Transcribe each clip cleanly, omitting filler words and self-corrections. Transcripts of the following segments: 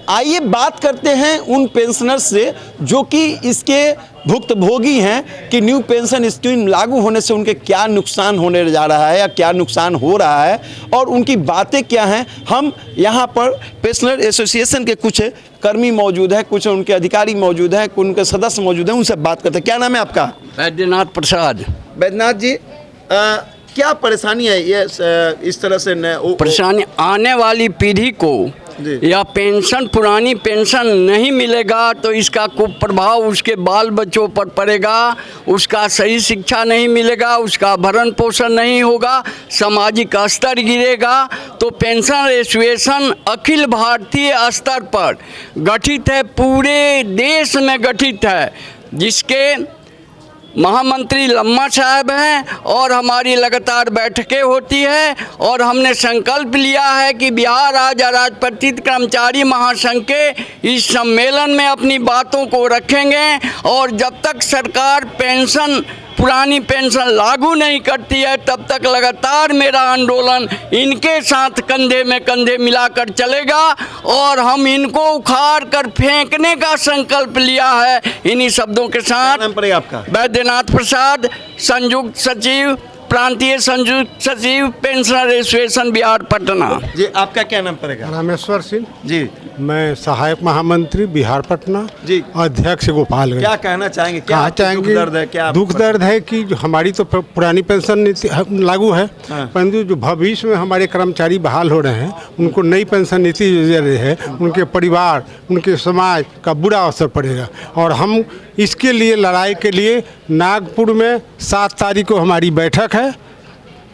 आइए बात करते हैं उन पेंशनर्स से जो कि इसके भुक्तभोगी हैं कि न्यू पेंशन स्कीम लागू होने से उनके क्या नुकसान होने जा रहा है या क्या नुकसान हो रहा है और उनकी बातें क्या हैं। हम यहाँ पर पेंशनर एसोसिएशन के कुछ कर्मी मौजूद हैं, कुछ उनके अधिकारी मौजूद हैं, कुछ उनके सदस्य मौजूद हैं, उनसे बात करते हैं। क्या नाम है आपका? बैद्यनाथ प्रसाद। बैद्यनाथ जी, क्या परेशानी है ये इस तरह से? परेशानी आने वाली पीढ़ी को या पेंशन पुरानी पेंशन नहीं मिलेगा तो इसका कुप्रभाव उसके बाल बच्चों पर पड़ेगा, उसका सही शिक्षा नहीं मिलेगा, उसका भरण पोषण नहीं होगा, सामाजिक स्तर गिरेगा। तो पेंशन एसोसिएशन अखिल भारतीय स्तर पर गठित है, पूरे देश में गठित है, जिसके महामंत्री लम्मा साहब हैं और हमारी लगातार बैठकें होती है और हमने संकल्प लिया है कि बिहार राज्य अराजपत्रित कर्मचारी महासंघ के इस सम्मेलन में अपनी बातों को रखेंगे और जब तक सरकार पेंशन पुरानी पेंशन लागू नहीं करती है तब तक लगातार मेरा आंदोलन इनके साथ कंधे में कंधे मिलाकर चलेगा और हम इनको उखाड़ कर फेंकने का संकल्प लिया है। इन्हीं शब्दों के साथ नाम पड़ेगा आपका? बैद्यनाथ प्रसाद, संयुक्त सचिव, प्रांतीय संयुक्त सचिव, पेंशनर एसोसिएशन बिहार पटना। जी, आपका क्या नाम पड़ेगा? रामेश्वर सिंह जी। मैं सहायक महामंत्री बिहार पटना जी। अध्यक्ष गोपालगंज। क्या कहना चाहेंगे? क्या चाहेंगे? दुख दर्द है? क्या दुख दर्द है कि जो हमारी तो पुरानी पेंशन नीति लागू है, परंतु जो भविष्य में हमारे कर्मचारी बहाल हो रहे हैं उनको नई पेंशन नीति जो दे रही है, उनके परिवार, उनके समाज का बुरा असर पड़ेगा। और हम इसके लिए लड़ाई के लिए नागपुर में 7 तारीख को हमारी बैठक है।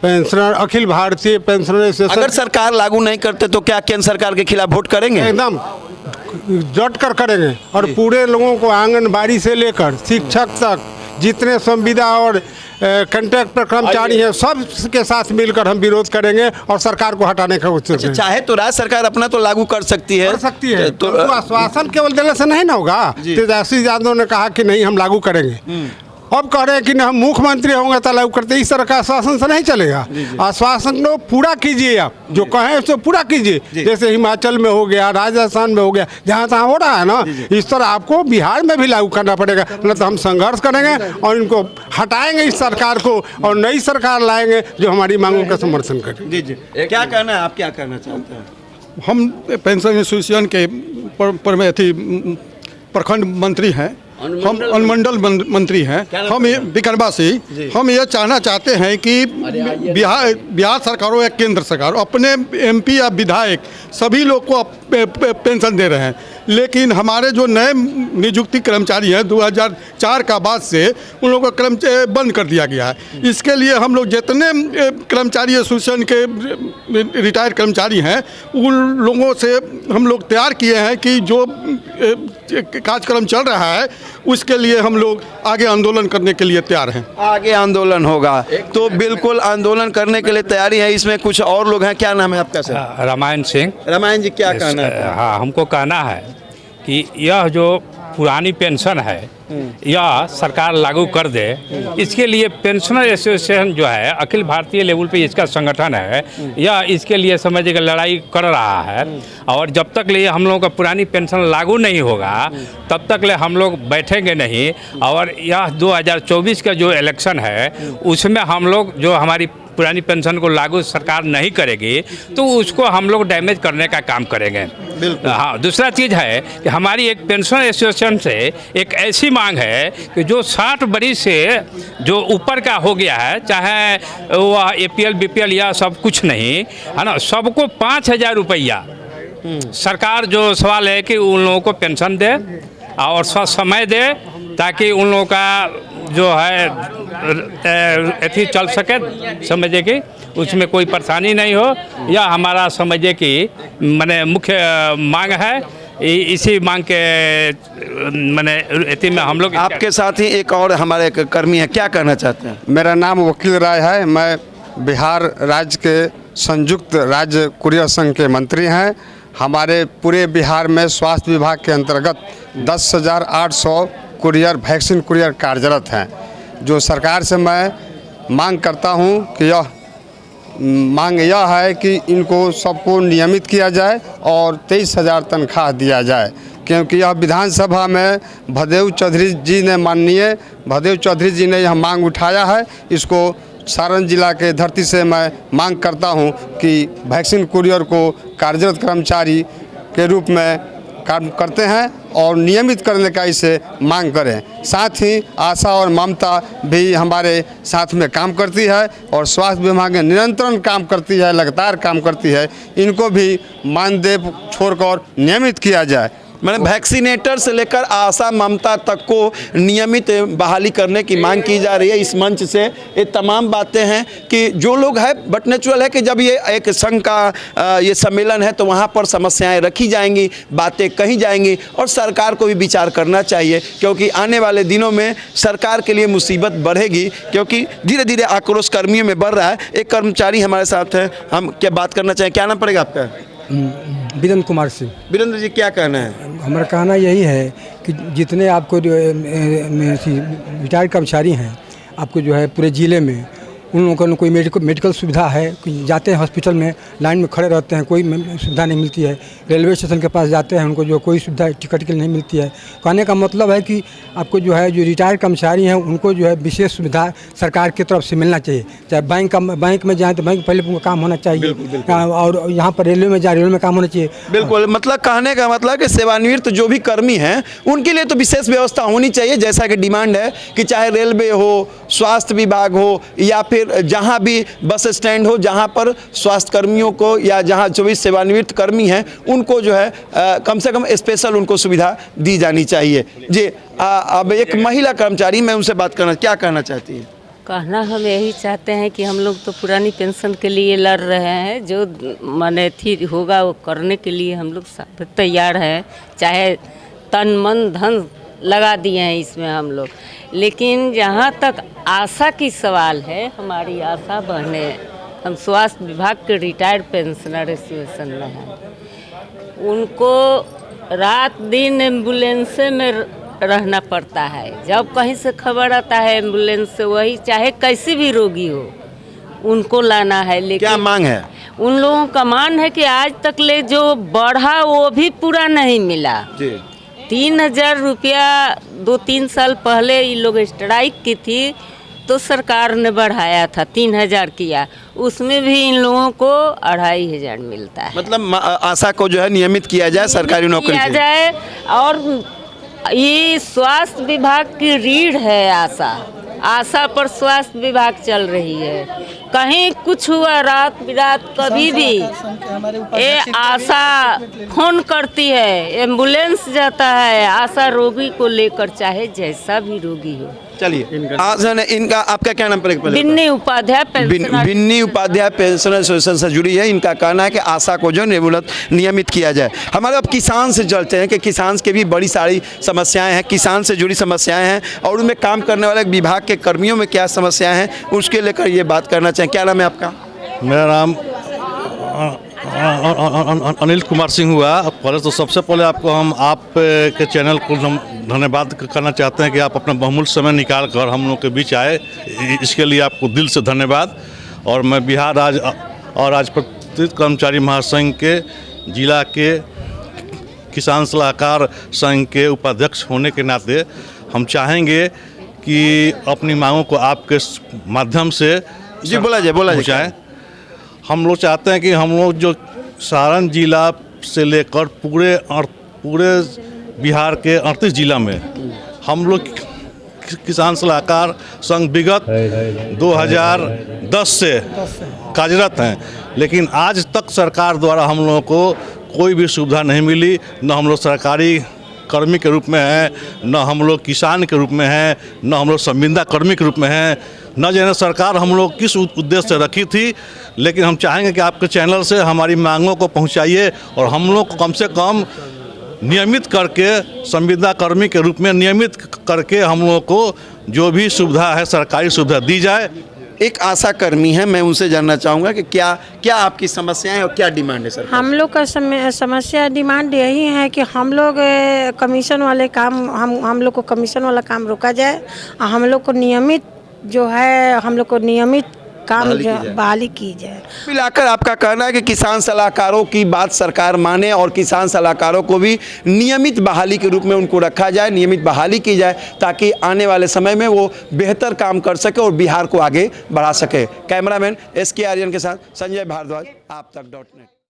Pensioner Akhil Bharatiya pensioner association, अगर सरकार लागू नहीं करते तो क्या केंद्र सरकार के खिलाफ वोट करेंगे? एकदम डट कर करेंगे और पूरे लोगों को आंगनबाड़ी से लेकर शिक्षक तक जितने संविदा और कॉन्ट्रैक्टर कर्मचारी हैं सब के साथ मिलकर हम विरोध करेंगे और सरकार को हटाने का कोशिश करेंगे। चाहे तो राज्य सरकार अपना तो लागू कर सकती है, तो आश्वासन केवल देने से नहीं ना होगा। तेजस्वी यादव ने कहा कि नहीं हम लागू करेंगे, अब कह रहे हैं कि नहीं हम मुख्यमंत्री होंगे तो लागू करते। इस तरह का आश्वासन से नहीं चलेगा। आश्वासन को पूरा कीजिए, आप जो कहें उसको पूरा कीजिए। जैसे हिमाचल में हो गया, राजस्थान में हो गया, जहाँ तहाँ हो रहा है ना, इस तरह आपको बिहार में भी लागू करना पड़ेगा। न तो हम संघर्ष करेंगे और इनको हटाएंगे इस सरकार को और नई सरकार लाएंगे जो हमारी मांगों का समर्थन करे। जी जी, क्या कहना है? आप क्या कहना चाहते हैं? हम पेंशन एसोसिएशन के प्रखंड मंत्री हैं, हम अनुमंडल मंत्री हैं, हम ये बिकरवासी, हम ये चाहना चाहते हैं कि बिहार सरकार हो या केंद्र सरकार अपने एमपी या विधायक सभी लोग को पेंशन दे रहे हैं, लेकिन हमारे जो नए नियुक्ति कर्मचारी हैं 2004 का बाद से उन लोगों का कर्मचारी बंद कर दिया गया है। इसके लिए हम लोग जितने कर्मचारी एसोसिएशन के रिटायर्ड कर्मचारी हैं उन लोगों से हम लोग तैयार किए हैं कि जो कार्यक्रम चल रहा है उसके लिए हम लोग आगे आंदोलन करने के लिए तैयार हैं। आगे आंदोलन होगा तो बिल्कुल आंदोलन करने के लिए तैयारी है। इसमें कुछ और लोग हैं। क्या नाम है आपका सर? रामायण सिंह। रामायण जी, क्या कहना है? हाँ, हमको कहना है कि यह जो पुरानी पेंशन है यह सरकार लागू कर दे। इसके लिए पेंशनर एसोसिएशन जो है अखिल भारतीय लेवल पे इसका संगठन है, यह इसके लिए समझिए लड़ाई कर रहा है। और जब तक ले हम लोगों का पुरानी पेंशन लागू नहीं होगा तब तक ले हम लोग बैठेंगे नहीं। और यह 2024 का जो इलेक्शन है उसमें हम लोग जो हमारी पुरानी पेंशन को लागू सरकार नहीं करेगी तो उसको हम लोग डैमेज करने का काम करेंगे। हाँ, दूसरा चीज़ है कि हमारी एक पेंशन एसोसिएशन से एक ऐसी मांग है कि जो 60 बरिस से जो ऊपर का हो गया है, चाहे वह APL BPL या सब कुछ नहीं है ना, सबको 5000 रुपया सरकार जो सवाल है कि उन लोगों को पेंशन दे और समय दे ताकि उन लोगों का जो है अथी चल सके, समझे कि उसमें कोई परेशानी नहीं हो। यह हमारा समझे कि माने मुख्य मांग है। इसी मांग के माने अथी में हम लोग। आपके साथ ही एक और हमारे कर्मी हैं, क्या कहना चाहते हैं? मेरा नाम वकील राय है। मैं बिहार राज्य के संयुक्त राज्य कुरियर संघ के मंत्री हैं। हमारे पूरे बिहार में स्वास्थ्य विभाग के अंतर्गत 10,800 कुरियर वैक्सीन कुरियर कार्यरत हैं। जो सरकार से मैं मांग करता हूं कि मांग यह है कि इनको सबको नियमित किया जाए और 23,000 तनख्वाह दिया जाए, क्योंकि यह विधानसभा में भदेव चौधरी जी ने माननीय भदेव चौधरी जी ने यह मांग उठाया है। इसको सारण जिला के धरती से मैं मांग करता हूं कि वैक्सीन कुरियर को कार्यरत कर्मचारी के रूप में काम करते हैं और नियमित करने का इसे मांग करें। साथ ही आशा और ममता भी हमारे साथ में काम करती है और स्वास्थ्य विभाग में निरंतर काम करती है, लगातार काम करती है। इनको भी मानदेय छोड़कर नियमित किया जाए। मैंने वैक्सीनेटर से लेकर आशा ममता तक को नियमित बहाली करने की मांग की जा रही है इस मंच से। ये तमाम बातें हैं कि जो लोग है बट नेचुरल है कि जब ये एक संघ का ये सम्मेलन है तो वहाँ पर समस्याएं रखी जाएंगी, बातें कही जाएंगी और सरकार को भी विचार करना चाहिए, क्योंकि आने वाले दिनों में सरकार के लिए मुसीबत बढ़ेगी, क्योंकि धीरे धीरे आक्रोश कर्मियों में बढ़ रहा है। एक कर्मचारी हमारे साथ है, हम क्या बात करना चाहें, क्या नाम पड़ेगा आपका? वीरेंद्र कुमार सिंह। वीरेंद्र जी, क्या कहना है? हमारा कहना यही है कि जितने आपको रिटायर्ड कर्मचारी हैं, आपको जो है पूरे ज़िले में उन लोगों को कोई मेडिकल सुविधा है, जाते हैं हॉस्पिटल में लाइन में खड़े रहते हैं, कोई सुविधा नहीं मिलती है। रेलवे स्टेशन के पास जाते हैं, उनको जो कोई सुविधा टिकट के लिए नहीं मिलती है। कहने का मतलब है कि आपको जो है जो रिटायर्ड कर्मचारी हैं उनको जो है विशेष सुविधा सरकार की तरफ से मिलना चाहिए। चाहे बैंक में जाएँ तो बैंक पहले उनका काम होना चाहिए, और यहाँ पर रेलवे में जाए रेलवे में काम होना चाहिए। बिल्कुल, मतलब कहने का मतलब कि सेवानिवृत्त जो भी कर्मी हैं उनके लिए तो विशेष व्यवस्था होनी चाहिए, जैसा कि डिमांड है कि चाहे रेलवे हो, स्वास्थ्य विभाग हो या फिर जहां भी बस स्टैंड हो, जहां पर स्वास्थ्य कर्मियों को या जहां जो भी सेवानिवृत्त कर्मी हैं उनको जो है कम से कम स्पेशल उनको सुविधा दी जानी चाहिए। जी, अब एक महिला कर्मचारी, मैं उनसे बात करना, क्या कहना चाहती है? कहना हम यही चाहते हैं कि हम लोग तो पुरानी पेंशन के लिए लड़ रहे हैं, जो माने थी होगा वो करने के लिए हम लोग सब तैयार हैं, चाहे तन मन धन लगा दिए हैं इसमें हम लोग। लेकिन जहाँ तक आशा की सवाल है, हमारी आशा बहने, हम स्वास्थ्य विभाग के रिटायर्ड पेंशनर एसोसिएशन में हैं, उनको रात दिन एम्बुलेंस में रहना पड़ता है। जब कहीं से खबर आता है एम्बुलेंस से, वही चाहे कैसे भी रोगी हो उनको लाना है। लेकिन क्या मांग है? उन लोगों का मान है कि आज तक ले जो बढ़ा वो भी पूरा नहीं मिला। 3,000 रुपया 2-3 साल पहले ये लोग स्ट्राइक की थी तो सरकार ने बढ़ाया था, 3,000 किया, उसमें भी इन लोगों को 2,500 मिलता है। मतलब आशा को जो है नियमित किया जाए, सरकारी नौकरी किया जाए। और ये स्वास्थ्य विभाग की रीढ़ है आशा पर स्वास्थ्य विभाग चल रही है। कहीं कुछ हुआ रात बिरात कभी भी ये आशा फोन करती है, एम्बुलेंस जाता है आशा रोगी को लेकर, चाहे जैसा भी रोगी हो। चलिए, आज इनका आपका क्या नाम पड़ेगा? बिन्नी उपाध्याय बिन्नी उपाध्याय पेंशनर एसोसिएशन से जुड़ी है। इनका कहना है कि आशा को जो नियमित किया जाए। हमारे अब किसान से चलते हैं कि किसान के भी बड़ी सारी समस्याएं हैं, किसान से जुड़ी समस्याएं हैं और उनमें काम करने वाले विभाग के कर्मियों में क्या समस्याएं हैं उसके लेकर ये बात करना चाहें। क्या नाम है आपका? मेरा नाम अनिल कुमार सिंह हुआ। पहले तो सबसे पहले आपको हम आपके चैनल को हम धन्यवाद करना चाहते हैं कि आप अपना बहुमूल्य समय निकाल कर हम लोग के बीच आए, इसके लिए आपको दिल से धन्यवाद। और मैं बिहार राज्य और राजपत्रित कर्मचारी महासंघ के जिला के किसान सलाहकार संघ के उपाध्यक्ष होने के नाते हम चाहेंगे कि अपनी मांगों को आपके माध्यम से जी बोला जाए। हम लोग चाहते हैं कि हम लोग जो सारण जिला से लेकर पूरे बिहार के 38 जिला में हम लोग किसान सलाहकार संघ विगत 2010 से कार्यरत हैं, लेकिन आज तक सरकार द्वारा हम लोगों को कोई भी सुविधा नहीं मिली। न हम लोग सरकारी कर्मी के रूप में हैं, न हम लोग किसान के रूप में हैं, न हम लोग संविदा कर्मी के रूप में हैं, न जाने सरकार हम लोग किस उद्देश्य से रखी थी। लेकिन हम चाहेंगे कि आपके चैनल से हमारी मांगों को पहुंचाइए और हम लोग को कम से कम नियमित करके संविदा कर्मी के रूप में नियमित करके हम लोगों को जो भी सुविधा है सरकारी सुविधा दी जाए। एक आशा कर्मी है, मैं उनसे जानना चाहूँगा कि क्या क्या आपकी समस्याएं और क्या डिमांड है सर? हम लोग का समस्या डिमांड यही है कि हम लोग कमीशन वाले काम हम लोग को कमीशन वाला काम रोका जाए और हम लोग को नियमित जो है हम लोग को नियमित काम बहाली की जाए। मिलाकर आपका कहना है कि किसान सलाहकारों की बात सरकार माने और किसान सलाहकारों को भी नियमित बहाली के रूप में उनको रखा जाए, नियमित बहाली की जाए ताकि आने वाले समय में वो बेहतर काम कर सके और बिहार को आगे बढ़ा सके। कैमरामैन SK आर्यन के साथ संजय भारद्वाज, आप तक .net।